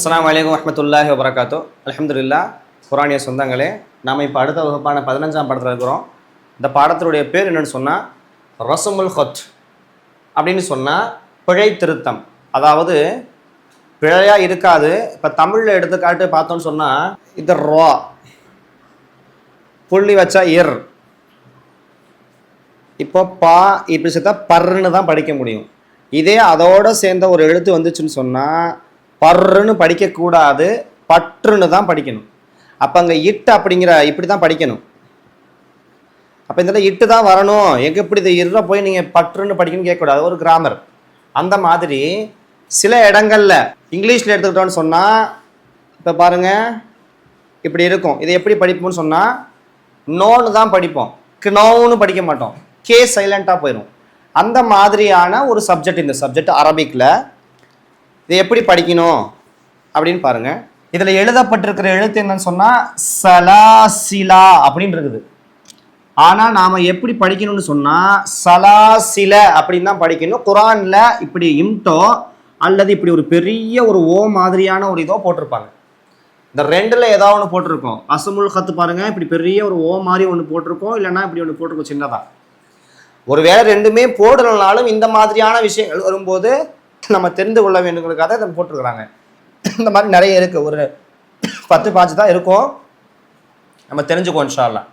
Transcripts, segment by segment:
அஸ்ஸலாமு அலைக்கும் வரஹ்மத்துல்லாஹி வபரகாத்து. அல்ஹம்துலில்லாஹ். குர்ஆனிய சொந்தங்களே, நாம் இப்போ அடுத்த வகுப்பான 15ஆம் பாடத்தில் இருக்கிறோம். இந்த பாடத்தினுடைய பேர் என்னென்னு சொன்னால் ரஸ்முல் ஹத் அப்படின்னு சொன்னால் பிழை திருத்தம். அதாவது பிழையாக இருக்காது. இப்போ தமிழில் எடுத்துக்காட்டு பார்த்தோன்னு சொன்னால் இது ரா புள்ளி வச்சா இர், இப்போ பா இப்படி சேர்த்தா பர்ன்னு தான் படிக்க முடியும். இதே அதோடு சேர்ந்த ஒரு எழுத்து வந்துச்சுன்னு சொன்னால் பர்ன்னு படிக்கக்கூடாது, பற்றுன்னு தான் படிக்கணும். அப்போ அங்கே இட்டு அப்படிங்கிற இப்படி தான் படிக்கணும். அப்போ இந்த இட்டு தான் வரணும். எங்கே இப்படி இது இருற போய் நீங்கள் பற்றுன்னு படிக்கணும்னு கேட்கக்கூடாது, ஒரு கிராமர். அந்த மாதிரி சில இடங்களில் இங்கிலீஷில் எடுத்துக்கிட்டோன்னு சொன்னால் இப்போ பாருங்கள் இப்படி இருக்கும். இதை எப்படி படிப்போம்னு சொன்னால் நோன்னு தான் படிப்போம், நோன்னு படிக்க மாட்டோம், கே சைலண்ட்டாக போயிடும். அந்த மாதிரியான ஒரு சப்ஜெக்ட் இந்த சப்ஜெக்ட் அரபிக்கில். இதை எப்படி படிக்கணும் அப்படின்னு பாருங்கள். இதில் எழுதப்பட்டிருக்கிற எழுத்து என்னன்னு சொன்னால் சலாசிலா அப்படின்னு இருக்குது. ஆனால் நாம் எப்படி படிக்கணும்னு சொன்னால் சலாசில அப்படின்னு தான் படிக்கணும். குரானில் இப்படி இம்டோ அல்லது இப்படி ஒரு பெரிய ஒரு ஓ மாதிரியான ஒரு இதோ போட்டிருப்பாங்க. இந்த ரெண்டில் ஏதாவது ஒன்று போட்டிருக்கோம். அசுமுல் ஹத்து பாருங்கள், இப்படி பெரிய ஒரு ஓ மாதிரி ஒன்று போட்டிருக்கோம், இல்லைன்னா இப்படி ஒன்று போட்டிருக்கோம் சின்னதாக. ஒருவேளை ரெண்டுமே போடலனாலும் இந்த மாதிரியான விஷயங்கள் வரும்போது நம்ம தெரிந்து கொள்ள வேண்டுங்கிறதுக்காக இதை போட்டிருக்கிறாங்க. இந்த மாதிரி நிறைய இருக்குது, ஒரு 10-15 தான் இருக்கும், நம்ம தெரிஞ்சுக்கோ இன்ஷா அல்லாஹ்.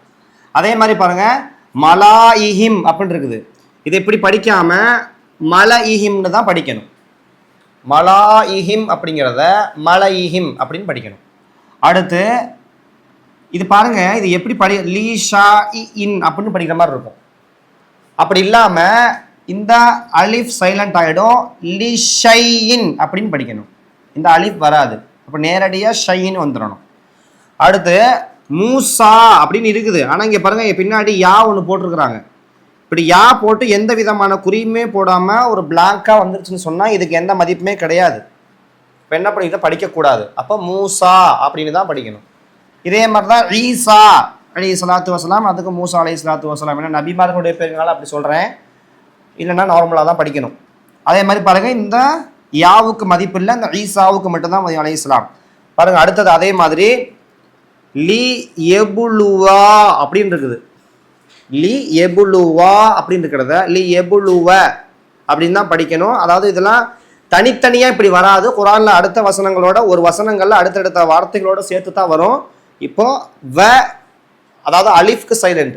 அதே மாதிரி பாருங்கள் மலாயிஹிம் அப்படின்னு இருக்குது. இது இப்படி படிக்காமல் மலஇஹிம்னு தான் படிக்கணும். மலாயிஹிம் அப்படிங்கிறத மலஇஹிம் அப்படின்னு படிக்கணும். அடுத்து இது பாருங்கள், இது எப்படி லீஷா இன் அப்படின்னு படிக்கிற மாதிரி இருக்கும். அப்படி இல்லாமல் இந்த அலிஃப் சைலண்ட் ஆகிடும், லிஷையின் அப்படின்னு படிக்கணும். இந்த அலிஃப் வராது, அப்போ நேரடியாக ஷைன்னு வந்துடணும். அடுத்து மூசா அப்படின்னு இருக்குது. ஆனால் இங்கே பாருங்கள் பின்னாடி யா ஒன்று போட்டிருக்கிறாங்க. இப்படி யா போட்டு எந்த விதமான குறியுமே போடாமல் ஒரு பிளாங்காக வந்துருச்சுன்னு சொன்னால் இதுக்கு எந்த மதிப்புமே கிடையாது. இப்போ என்ன பண்ணிக்கிட்ட படிக்கக்கூடாது. அப்போ மூசா அப்படின்னு தான் படிக்கணும். இதே மாதிரி தான் ஈசா அலி சலாத்து வசலாம், அதுக்கு மூசா அலி சலாத்து வசலாம். ஏன்னா நபிமார்களுடைய பேருங்களால் அப்படி சொல்கிறேன், இல்லைன்னா நார்மலாக தான் படிக்கணும். அதே மாதிரி பாருங்கள், இந்த யாவுக்கு மதிப்பு இல்லை, இந்த ஈசாவுக்கு மட்டும்தான் அலி இஸ்லாம். பாருங்கள் அடுத்தது அதே மாதிரி லி எபுலுவா அப்படின்னு இருக்குது. லி எபுலுவா அப்படின்னு இருக்கிறத லி எபுலுவ அப்படின்னு தான் படிக்கணும். அதாவது இதெல்லாம் தனித்தனியாக இப்படி வராது. குரானில் அடுத்த வசனங்களோட ஒரு வசனங்களில் அடுத்தடுத்த வார்த்தைகளோட சேர்த்து தான் வரும். இப்போ வ அதாவது அலிஃப்க்கு சைலண்ட்,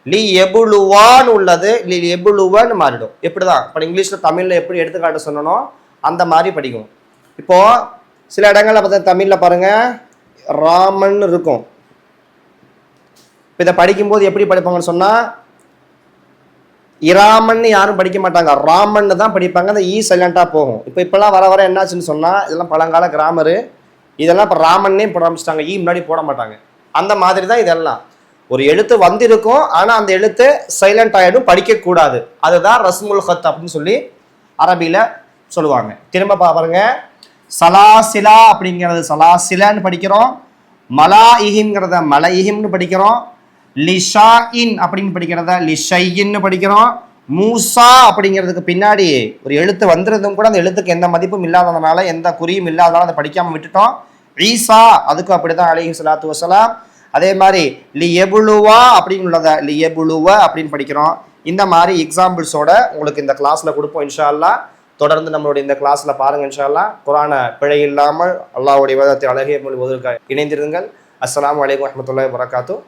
லி எபுலுவான்னு உள்ளது லி எபுலுவன்னு மாறிடும். எப்படி தான் இப்போ இங்கிலீஷில் தமிழில் எப்படி எடுத்துக்காட்டு சொன்னனோ அந்த மாதிரி படிக்கணும். இப்போது சில இடங்களில் பார்த்தா தமிழில் பாருங்கள் ராமன் இருக்கும். இப்போ இதை படிக்கும்போது எப்படி படிப்பாங்கன்னு சொன்னால் இராமன்னு யாரும் படிக்க மாட்டாங்க, ராமன்னு தான் படிப்பாங்க. அந்த ஈ சைலண்ட்டாக போகும். இப்போல்லாம் வர வர என்னாச்சுன்னு சொன்னால் இதெல்லாம் பழங்கால கிராமரு, இதெல்லாம் இப்போ ராமன்னே போட ஆரம்பிச்சிட்டாங்க, ஈ முன்னாடி போட மாட்டாங்க. அந்த மாதிரி தான் இதெல்லாம். ஒரு எழுத்து வந்திருக்கும், ஆனால் அந்த எழுத்து சைலண்ட் ஆகிடும், படிக்கக்கூடாது. அதுதான் ரஸ்முல் ஹத் அப்படின்னு சொல்லி அரபியில் சொல்லுவாங்க. திரும்ப பாருங்க, சலாசிலா அப்படிங்கிறது சலாசிலான்னு படிக்கிறோம், மலாயிஹிம்ங்கிறத மலஇஹிம்னு படிக்கிறோம், லிஷா இன் அப்படின்னு படிக்கிறத லிஷையின்னு படிக்கிறோம். மூசா அப்படிங்கிறதுக்கு பின்னாடி ஒரு எழுத்து வந்துருந்தும் கூட அந்த எழுத்துக்கு எந்த மதிப்பும் இல்லாததுனால, எந்த குறியும் இல்லாதனால அதை படிக்காமல் விட்டுட்டோம். ஈசா அதுக்கும் அப்படி தான் அலைஹி ஸலாத்து வஸலாம். அதே மாதிரி லி எபுலுவா அப்படின்னு உள்ளதை லி எபுலுவ அப்படின்னு படிக்கிறோம். இந்த மாதிரி எக்ஸாம்பிள்ஸோட உங்களுக்கு இந்த கிளாஸில் கொடுப்போம் இன்ஷா அல்லாஹ். தொடர்ந்து நம்மளுடைய இந்த கிளாஸில் பாருங்கள் இன்ஷா அல்லாஹ். குர்ஆனை பிழை இல்லாமல் அல்லாஹ்வுடைய வேதத்தை அழகிய மொழி ஓதுவதற்காக இணைந்திருங்கள். அஸ்ஸலாமு அலைக்கும் வரஹ்மத்துல்லாஹி வபரகாத்துஹு.